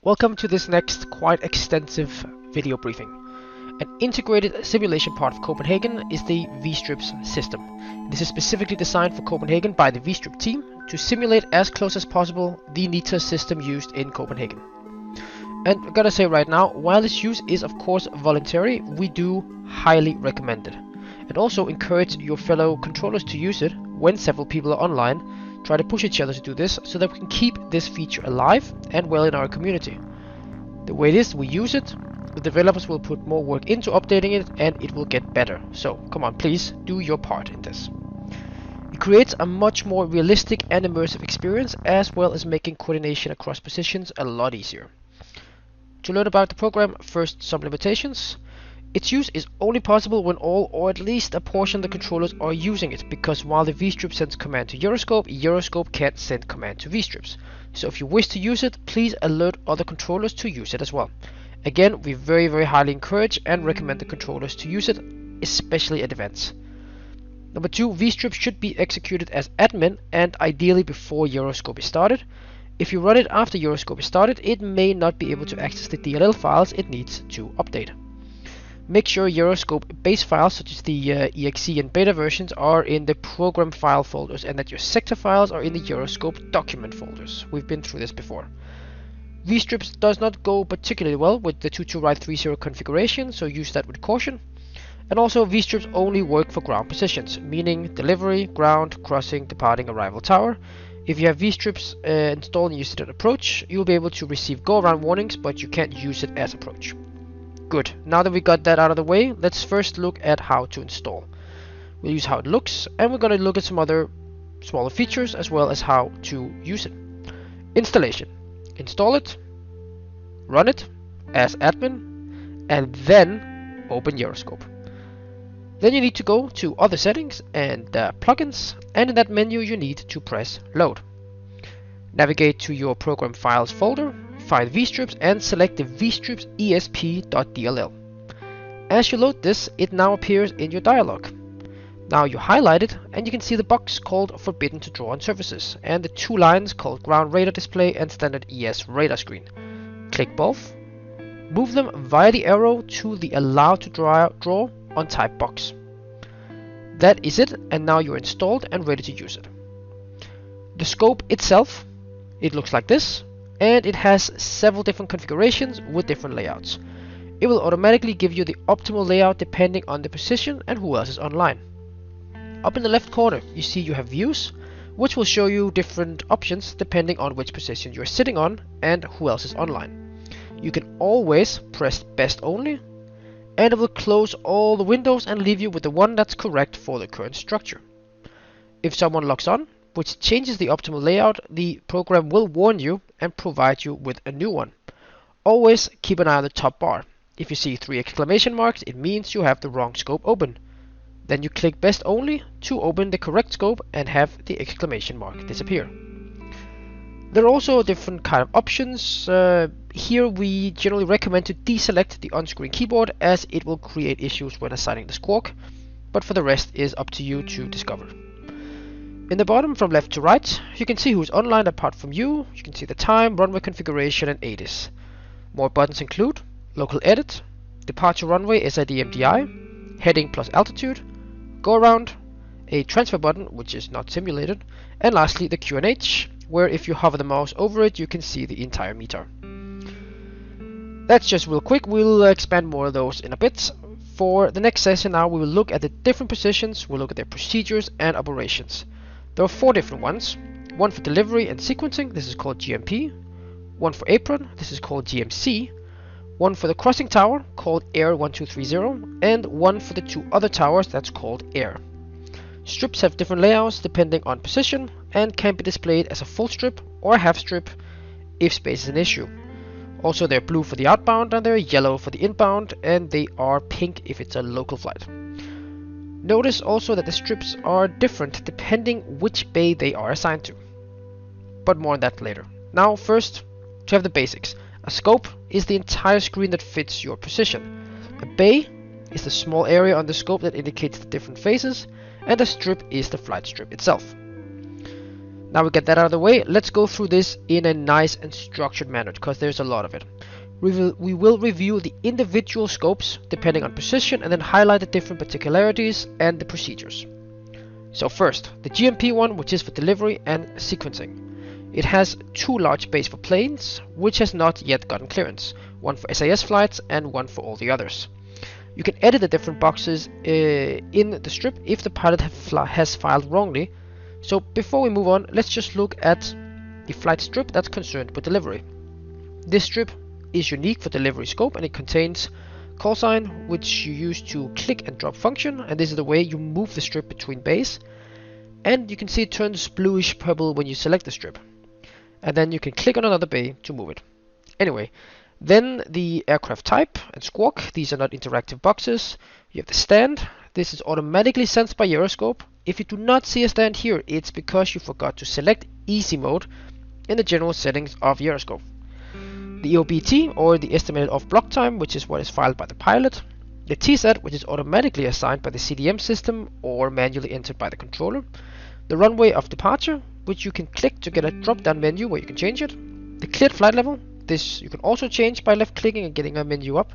Welcome to this next quite extensive video briefing. An integrated simulation part of Copenhagen is the Vstrips system. This is specifically designed for Copenhagen by the Vstrip team to simulate as close as possible the NITA system used in Copenhagen. And I gotta say right now, while this use is of course voluntary, we do highly recommend it. And also encourage your fellow controllers to use it when several people are online. Try to push each other to do this so that we can keep this feature alive and well in our community. The way it is, we use it, the developers will put more work into updating it and it will get better. So come on, please do your part in this. It creates a much more realistic and immersive experience, as well as making coordination across positions a lot easier. To learn about the program, first some limitations. Its use is only possible when all or at least a portion of the controllers are using it, because while the Vstrip sends command to Gyroscope, Gyroscope can't send command to Vstrips. So if you wish to use it, please alert other controllers to use it as well. Again, we very highly encourage and recommend the controllers to use it, especially at events. Number 2, Vstrip should be executed as admin and ideally before Gyroscope is started. If you run it after Gyroscope is started, it may not be able to access the DLL files it needs to update. Make sure Gyroscope base files such as the EKCH and beta versions are in the program file folders, and that your sector files are in the Gyroscope document folders. We've been through this before. Vstrips does not go particularly well with the 22RIDE30 configuration, so use that with caution. And also Vstrips only work for ground positions, meaning delivery, ground, crossing, departing, arrival, tower. If you have Vstrips installed and use it at approach, you'll be able to receive go around warnings, but you can't use it as approach. Good, now that we got that out of the way, let's first look at how to install. We'll use how it looks, and we're going to look at some other smaller features as well as how to use it. Installation. Install it, run it as admin, and then open Gyroscope. Then you need to go to other settings and plugins, and in that menu you need to press load. Navigate to your program files folder, find Vstrips and select the Vstrips esp.dll. As you load this, it now appears in your dialog. Now you highlight it and you can see the box called Forbidden to Draw on Surfaces and the two lines called Ground Radar Display and Standard ES Radar Screen. Click both, move them via the arrow to the Allow to Draw on Type box. That is it, and now you're installed and ready to use it. The scope itself, it looks like this, and it has several different configurations with different layouts. It will automatically give you the optimal layout depending on the position and who else is online. Up in the left corner you see you have views, which will show you different options depending on which position you're sitting on and who else is online. You can always press best only, and it will close all the windows and leave you with the one that's correct for the current structure. If someone logs on, which changes the optimal layout, the program will warn you and provide you with a new one. Always keep an eye on the top bar. If you see 3 exclamation marks, it means you have the wrong scope open. Then you click best only to open the correct scope and have the exclamation mark disappear. There are also different kind of options. Here we generally recommend to deselect the on-screen keyboard, as it will create issues when assigning the squawk, but for the rest is up to you to discover. In the bottom from left to right, you can see who's online apart from you. You can see the time, runway configuration and ATIS. More buttons include local edit, departure runway SID MDI, heading plus altitude, go around, a transfer button which is not simulated, and lastly the QNH, where if you hover the mouse over it you can see the entire meter. That's just real quick, we'll expand more of those in a bit. For the next session now we will look at the different positions, we'll look at their procedures and operations. There are 4 different ones. One for delivery and sequencing, this is called GMP. One for apron, this is called GMC. One for the crossing tower, called Air 1230, and one for the 2 other towers, that's called Air. Strips have different layouts depending on position and can be displayed as a full strip or a half strip if space is an issue. Also they're blue for the outbound and they're yellow for the inbound, and they are pink if it's a local flight. Notice also that the strips are different depending which bay they are assigned to. But more on that later. Now first, to have the basics. A scope is the entire screen that fits your position. A bay is the small area on the scope that indicates the different phases, and a strip is the flight strip itself. Now we get that out of the way, let's go through this in a nice and structured manner, because there's a lot of it. We will review the individual scopes depending on position and then highlight the different particularities and the procedures. So first, the GMP one, which is for delivery and sequencing. It has two large bays for planes, which has not yet gotten clearance, one for SAS flights and one for all the others. You can edit the different boxes in the strip if the pilot has filed wrongly. So before we move on, let's just look at the flight strip that's concerned with delivery. This strip is unique for delivery scope, and it contains call sign, which you use to click and drop function, and this is the way you move the strip between bays. And you can see it turns bluish purple when you select the strip, and then you can click on another bay to move it. Anyway, then the aircraft type and squawk, these are not interactive boxes. You have the stand, this is automatically sensed by gyroscope. If you do not see a stand here, it's because you forgot to select easy mode in the general settings of gyroscope. The EOBT, or the estimated off block time, which is what is filed by the pilot. The TSAT, which is automatically assigned by the CDM system or manually entered by the controller. The runway of departure, which you can click to get a drop down menu where you can change it. The cleared flight level, this you can also change by left clicking and getting a menu up.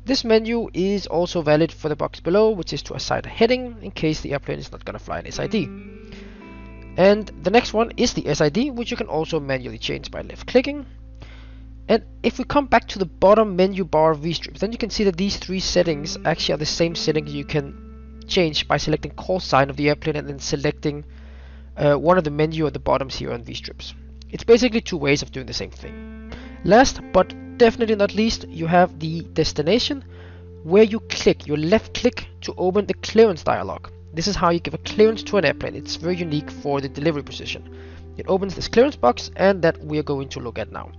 This menu is also valid for the box below, which is to assign a heading in case the airplane is not going to fly an SID. And the next one is the SID, which you can also manually change by left clicking. And if we come back to the bottom menu bar of Vstrips, then you can see that these three settings actually are the same settings you can change by selecting call sign of the airplane and then selecting one of the menu at the bottoms here on Vstrips. It's basically two ways of doing the same thing. Last but definitely not least, you have the destination, where you click your left click to open the clearance dialog. This is how you give a clearance to an airplane. It's very unique for the delivery position. It opens this clearance box, and that we are going to look at now.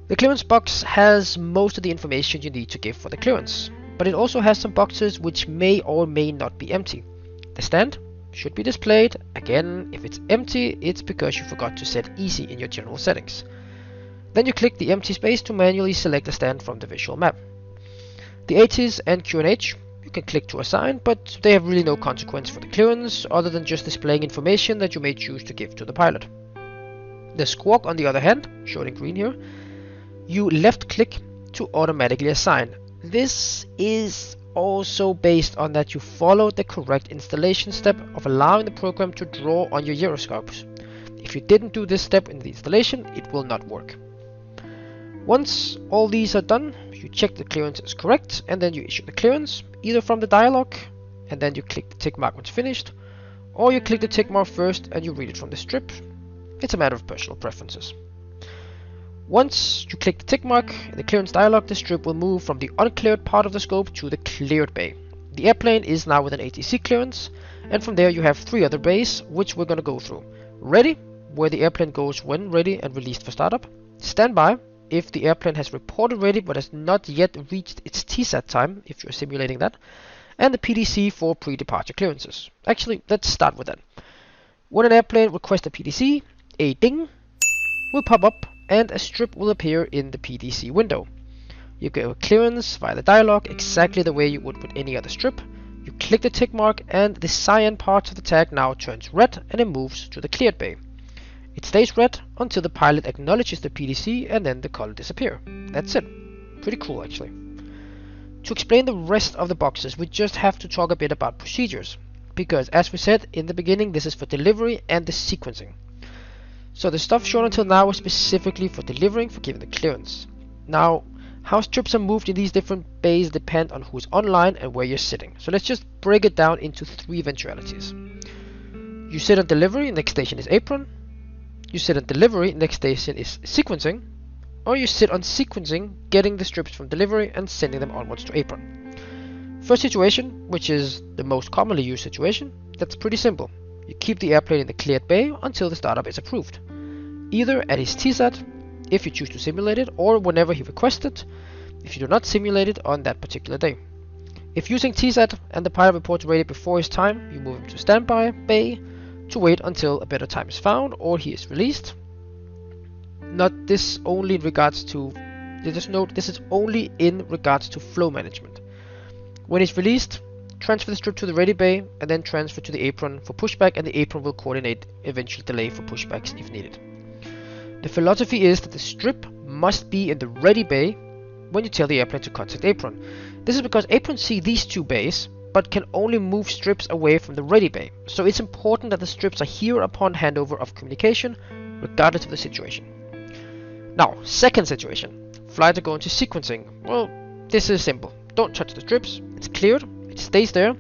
The clearance box has most of the information you need to give for the clearance, but it also has some boxes which may or may not be empty. The stand should be displayed. Again, if it's empty, it's because you forgot to set easy in your general settings. Then you click the empty space to manually select the stand from the visual map. The ATIS and QNH you can click to assign, but they have really no consequence for the clearance other than just displaying information that you may choose to give to the pilot. The squawk, on the other hand, shown in green here, you left click to automatically assign. This is also based on that you follow the correct installation step of allowing the program to draw on your gyroscopes. If you didn't do this step in the installation, it will not work. Once all these are done, you check the clearance is correct, and then you issue the clearance, either from the dialog, and then you click the tick mark when it's finished, or you click the tick mark first and you read it from the strip. It's a matter of personal preferences. Once you click the tick mark in the clearance dialog, the strip will move from the uncleared part of the scope to the cleared bay. The airplane is now with an ATC clearance, and from there you have three other bays, which we're going to go through. Ready, where the airplane goes when ready and released for startup. Standby, if the airplane has reported ready but has not yet reached its TSAT time, if you're simulating that. And the PDC for pre-departure clearances. Actually, let's start with that. When an airplane requests a PDC, a ding will pop up and a strip will appear in the PDC window. You get a clearance via the dialog exactly the way you would with any other strip. You click the tick mark and the cyan part of the tag now turns red and it moves to the cleared bay. It stays red until the pilot acknowledges the PDC and then the color disappears. That's it. Pretty cool actually. To explain the rest of the boxes, we just have to talk a bit about procedures, because as we said in the beginning, this is for delivery and the sequencing. So the stuff shown until now is specifically for delivering, for giving the clearance. Now, how strips are moved in these different bays depend on who's online and where you're sitting. So let's just break it down into three eventualities. You sit on delivery, next station is apron. You sit on delivery, next station is sequencing. Or you sit on sequencing, getting the strips from delivery and sending them onwards to apron. First situation, which is the most commonly used situation, that's pretty simple. You keep the airplane in the cleared bay until the startup is approved, either at his TSAT, if you choose to simulate it, or whenever he requests it, if you do not simulate it on that particular day. If using TSAT and the pilot reports ready before his time, you move him to standby bay to wait until a better time is found or he is released. Not this only in regards to, just note this is only in regards to flow management. When he's released, transfer the strip to the ready bay, and then transfer to the apron for pushback, and the apron will coordinate eventual delay for pushbacks if needed. The philosophy is that the strip must be in the ready bay when you tell the airplane to contact apron. This is because aprons see these two bays, but can only move strips away from the ready bay, so it's important that the strips are here upon handover of communication, regardless of the situation. Now, second situation. Flights are going to sequencing. Well, this is simple. Don't touch the strips, it's cleared, it stays there.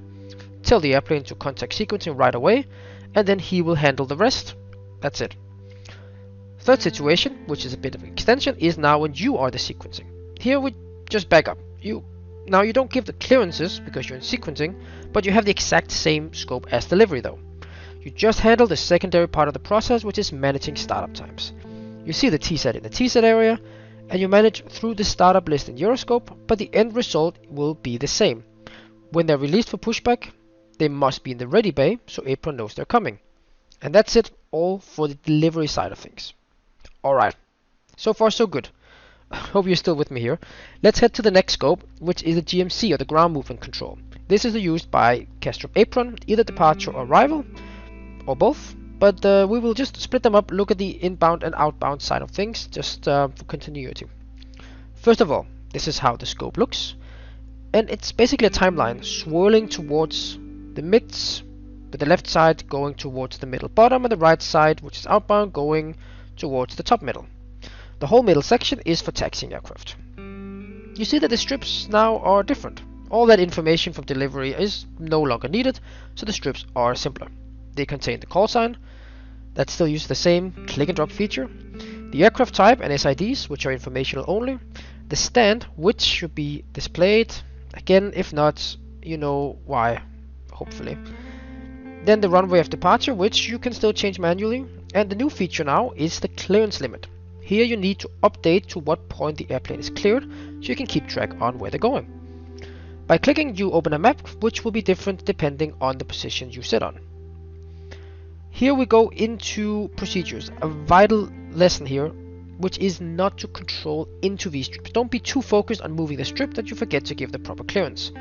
Tell the airplane to contact sequencing right away, and then he will handle the rest. That's it. Third situation, which is a bit of an extension, is now when you are the sequencing. Here we just back up. Now you don't give the clearances because you're in sequencing, but you have the exact same scope as delivery though. You just handle the secondary part of the process, which is managing startup times. You see the TSAT in the TSAT area, and you manage through the startup list in Euroscope, but the end result will be the same. When they're released for pushback, they must be in the ready bay, so apron knows they're coming. And that's it, all for the delivery side of things. Alright, so far so good. Hope you're still with me here. Let's head to the next scope, which is the GMC, or the ground movement control. This is used by Castrop apron, either departure or arrival, or both. But we will just split them up, look at the inbound and outbound side of things, just for continuity. First of all, this is how the scope looks. And it's basically a timeline, swirling towards the mids, with the left side going towards the middle bottom, and the right side, which is outbound, going towards the top middle. The whole middle section is for taxiing aircraft. You see that the strips now are different. All that information from delivery is no longer needed, so the strips are simpler. They contain the call sign, that still uses the same click and drop feature, the aircraft type and SIDs, which are informational only, the stand, which should be displayed, again, if not, you know why, hopefully. Then the runway of departure, which you can still change manually, and the new feature now is the clearance limit. Here you need to update to what point the airplane is cleared, so you can keep track on where they're going. By clicking, you open a map, which will be different depending on the position you sit on. Here we go into procedures, a vital lesson here, which is not to control into Vstrips. Don't be too focused on moving the strip that you forget to give the proper clearance.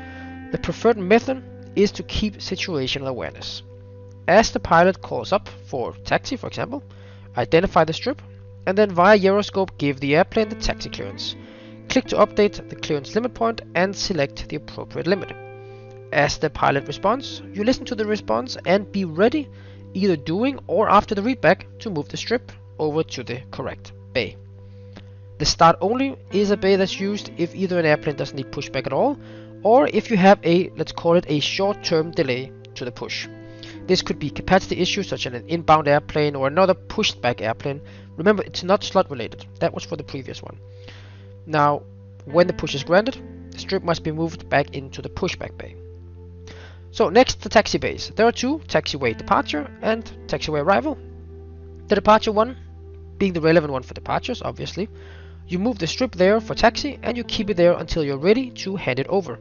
The preferred method is to keep situational awareness. As the pilot calls up for taxi, for example, identify the strip, and then via Euroscope give the airplane the taxi clearance. Click to update the clearance limit point and select the appropriate limit. As the pilot responds, you listen to the response and be ready, either doing or after the readback, to move the strip over to the correct bay. The start only is a bay that's used if either an airplane doesn't need pushback at all, or if you have a, let's call it a short-term delay to the push. This could be capacity issues such as an inbound airplane or another pushed back airplane. Remember, it's not slot related. That was for the previous one. Now, when the push is granted, the strip must be moved back into the pushback bay. So next, the taxi bays. There are two, taxiway departure and taxiway arrival. The departure one being the relevant one for departures, obviously. You move the strip there for taxi and you keep it there until you're ready to hand it over.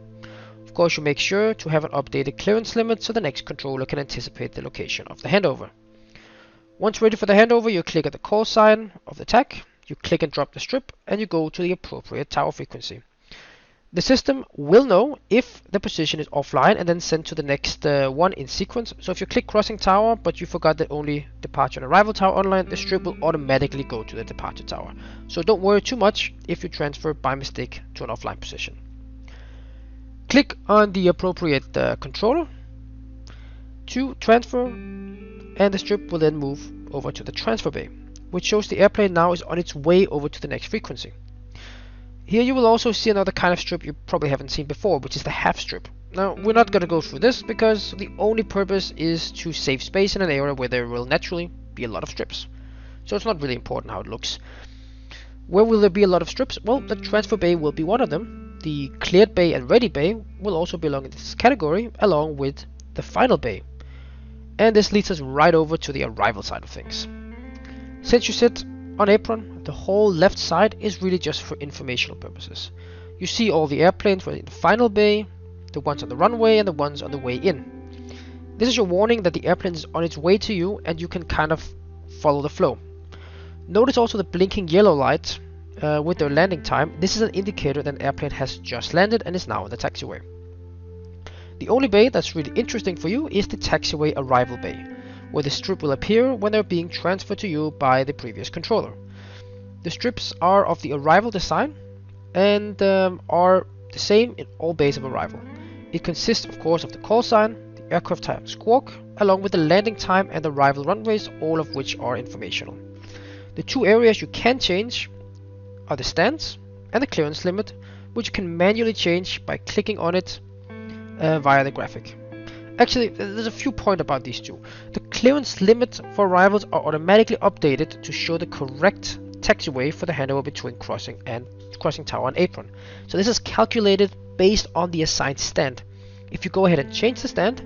Of course, you make sure to have an updated clearance limit so the next controller can anticipate the location of the handover. Once ready for the handover, you click at the call sign of the tag, you click and drop the strip, and you go to the appropriate tower frequency. The system will know if the position is offline and then send to the next one in sequence. So if you click crossing tower, but you forgot that only departure and arrival tower online, the strip will automatically go to the departure tower. So don't worry too much if you transfer by mistake to an offline position. Click on the appropriate controller to transfer, and the strip will then move over to the transfer bay, which shows the airplane now is on its way over to the next frequency. Here you will also see another kind of strip you probably haven't seen before, which is the half strip. Now, we're not going to go through this because the only purpose is to save space in an area where there will naturally be a lot of strips. So it's not really important how it looks. Where will there be a lot of strips? Well, the transfer bay will be one of them. The cleared bay and ready bay will also belong in this category, along with the final bay. And this leads us right over to the arrival side of things. Since you sit on apron, the whole left side is really just for informational purposes. You see all the airplanes in the final bay, the ones on the runway and the ones on the way in. This is your warning that the airplane is on its way to you and you can kind of follow the flow. Notice also the blinking yellow light with their landing time. This is an indicator that an airplane has just landed and is now on the taxiway. The only bay that's really interesting for you is the taxiway arrival bay, where the strip will appear when they're being transferred to you by the previous controller. The strips are of the arrival design and are the same in all bays of arrival. It consists of course of the call sign, the aircraft type squawk, along with the landing time and the arrival runways, all of which are informational. The two areas you can change are the stands and the clearance limit, which you can manually change by clicking on it via the graphic. Actually, there's a few points about these two. The clearance limit for arrivals are automatically updated to show the correct taxiway for the handover between crossing tower and apron. So this is calculated based on the assigned stand. If you go ahead and change the stand,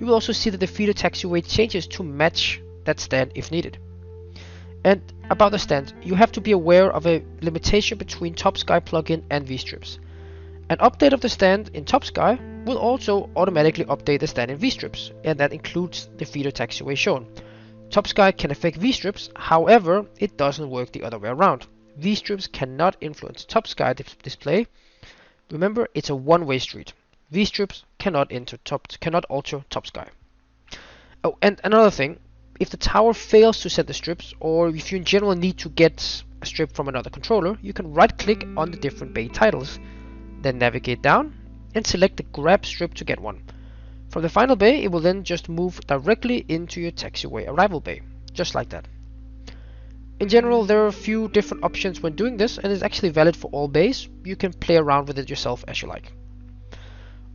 you will also see that the feeder taxiway changes to match that stand if needed. And about the stand, you have to be aware of a limitation between TopSky plugin and Vstrips. An update of the stand in TopSky will also automatically update the stand in Vstrips, and that includes the feeder taxiway shown. TopSky can affect Vstrips, however, it doesn't work the other way around. Vstrips cannot influence TopSky display. Remember, it's a one-way street. Vstrips cannot alter TopSky. Oh, and another thing, if the tower fails to set the strips, or if you in general need to get a strip from another controller, you can right-click on the different bay titles, then navigate down and select the grab strip to get one. From the final bay, it will then just move directly into your taxiway arrival bay, just like that. In general, there are a few different options when doing this, and it's actually valid for all bays. You can play around with it yourself as you like.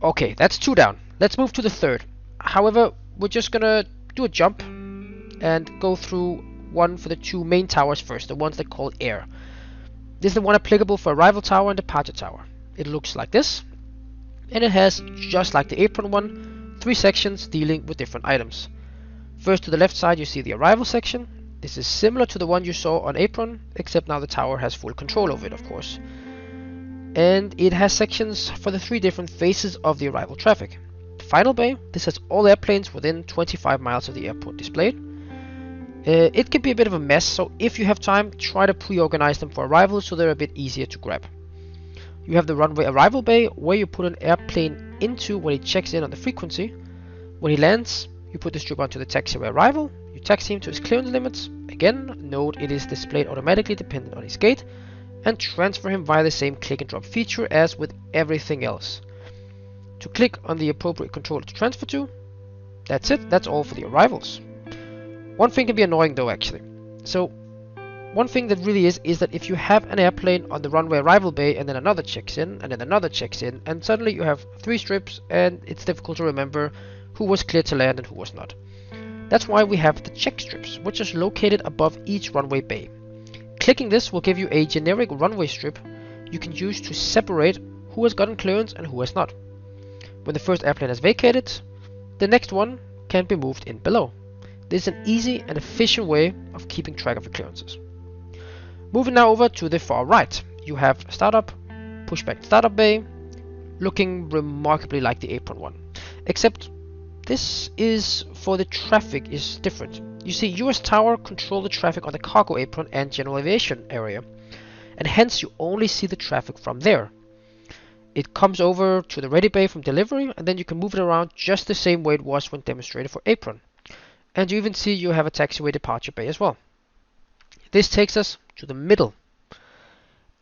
Okay, that's 2 down. Let's move to the third. However, we're just gonna do a jump and go through one for the 2 main towers first, the ones that call air. This is the one applicable for arrival tower and departure tower. It looks like this, and it has, just like the apron one, 3 sections dealing with different items. First, to the left side you see the arrival section. This is similar to the one you saw on apron, except now the tower has full control over it, of course. And it has sections for the 3 different phases of the arrival traffic. The final bay, this has all airplanes within 25 miles of the airport displayed. It can be a bit of a mess, so if you have time, try to pre-organize them for arrival so they're a bit easier to grab. You have the runway arrival bay, where you put an airplane into when he checks in on the frequency. When he lands, you put the strip onto the taxiway arrival, you taxi him to his clearance limits. Again, note it is displayed automatically dependent on his gate, and transfer him via the same click and drop feature as with everything else. To click on the appropriate controller to transfer to, that's it, that's all for the arrivals. One thing can be annoying though, actually. So, one thing that really is that if you have an airplane on the runway arrival bay and then another checks in and then another checks in, and suddenly you have 3 strips and it's difficult to remember who was cleared to land and who was not. That's why we have the check strips, which is located above each runway bay. Clicking this will give you a generic runway strip you can use to separate who has gotten clearance and who has not. When the first airplane has vacated, the next one can be moved in below. This is an easy and efficient way of keeping track of your clearances. Moving now over to the far right, you have startup, pushback startup bay, looking remarkably like the apron one, except this is for the traffic is different. You see, US Tower control the traffic on the cargo apron and general aviation area, and hence you only see the traffic from there. It comes over to the ready bay from delivery, and then you can move it around just the same way it was when demonstrated for apron. And you even see you have a taxiway departure bay as well. This takes us to the middle,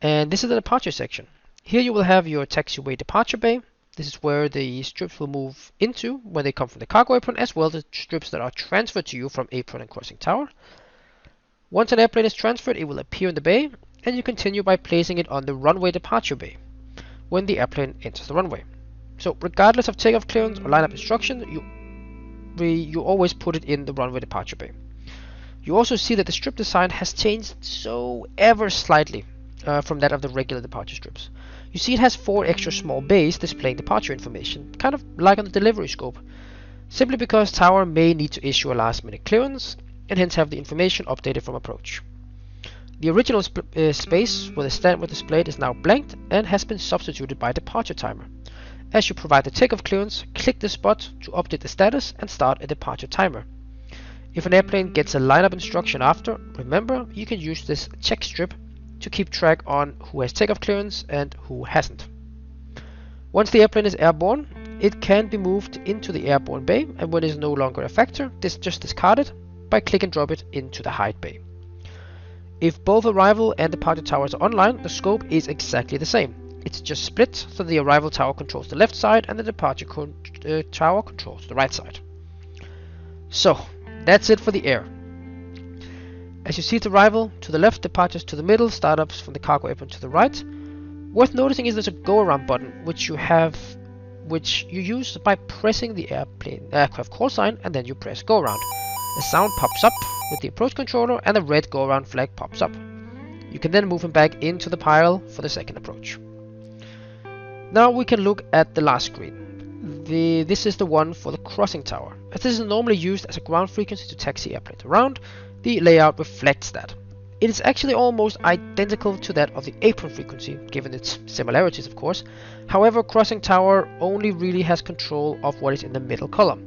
and this is the departure section. Here you will have your taxiway departure bay. This is where the strips will move into when they come from the cargo apron, as well as the strips that are transferred to you from apron and crossing tower. Once an airplane is transferred, it will appear in the bay, and you continue by placing it on the runway departure bay when the airplane enters the runway. So regardless of takeoff clearance or lineup instruction, you always put it in the runway departure bay. You also see that the strip design has changed so ever slightly from that of the regular departure strips. You see it has 4 extra small bays displaying departure information, kind of like on the delivery scope, simply because Tower may need to issue a last minute clearance and hence have the information updated from approach. The original space where the stand was displayed is now blanked and has been substituted by a departure timer. As you provide the takeoff clearance, click the spot to update the status and start a departure timer. If an airplane gets a lineup instruction after, remember you can use this check strip to keep track on who has takeoff clearance and who hasn't. Once the airplane is airborne, it can be moved into the airborne bay, and when it is no longer a factor, just discard it by click and drop it into the hide bay. If both arrival and departure towers are online, the scope is exactly the same. It's just split, so the arrival tower controls the left side and the departure tower controls the right side. So, that's it for the air. As you see its arrival to the left, departures to the middle, startups from the cargo apron to the right. Worth noticing is there's a go around button which you use by pressing the aircraft call sign, and then you press go around. A sound pops up with the approach controller and a red go around flag pops up. You can then move him back into the pile for the second approach. Now we can look at the last screen. This is the one for the crossing tower. As this is normally used as a ground frequency to taxi airplanes around, the layout reflects that. It is actually almost identical to that of the apron frequency, given its similarities of course. However, crossing tower only really has control of what is in the middle column.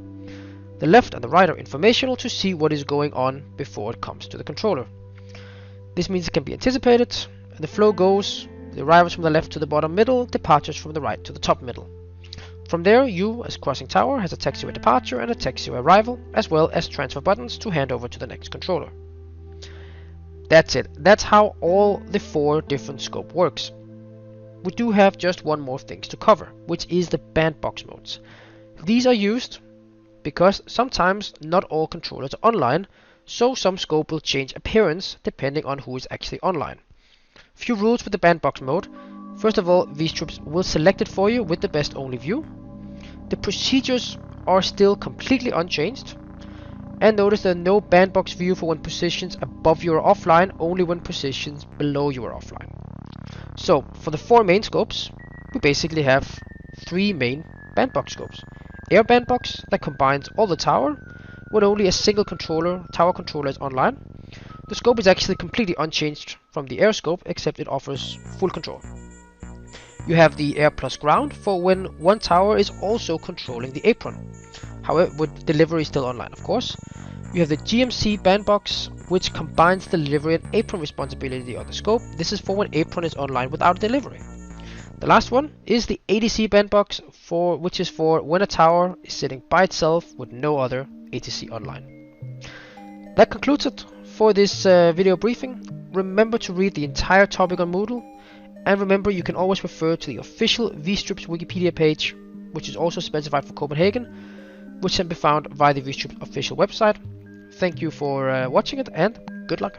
The left and the right are informational to see what is going on before it comes to the controller. This means it can be anticipated, and the flow goes, the arrivals from the left to the bottom middle, departures from the right to the top middle. From there, you, as crossing tower, has a taxiway departure and a taxiway arrival, as well as transfer buttons to hand over to the next controller. That's it. That's how all the 4 different scope works. We do have just one more thing to cover, which is the bandbox modes. These are used because sometimes not all controllers are online, so some scope will change appearance depending on who is actually online. Few rules with the bandbox mode. First of all, Vstrips will select it for you with the best only view. The procedures are still completely unchanged. And notice there are no bandbox view for when positions above you are offline, only when positions below you are offline. So, for the 4 main scopes, we basically have 3 main bandbox scopes. Air bandbox that combines all the tower, when only a single tower controller is online. The scope is actually completely unchanged from the air scope, except it offers full control. You have the air plus ground for when one tower is also controlling the apron. However, with delivery still online of course. You have the GMC bandbox, which combines delivery and apron responsibility on the scope. This is for when apron is online without delivery. The last one is the ATC bandbox, which is for when a tower is sitting by itself with no other ATC online. That concludes it for this video briefing. Remember to read the entire topic on Moodle, and remember you can always refer to the official Vstrips Wikipedia page, which is also specified for Copenhagen, which can be found via the Vstrips official website. Thank you for watching it, and good luck.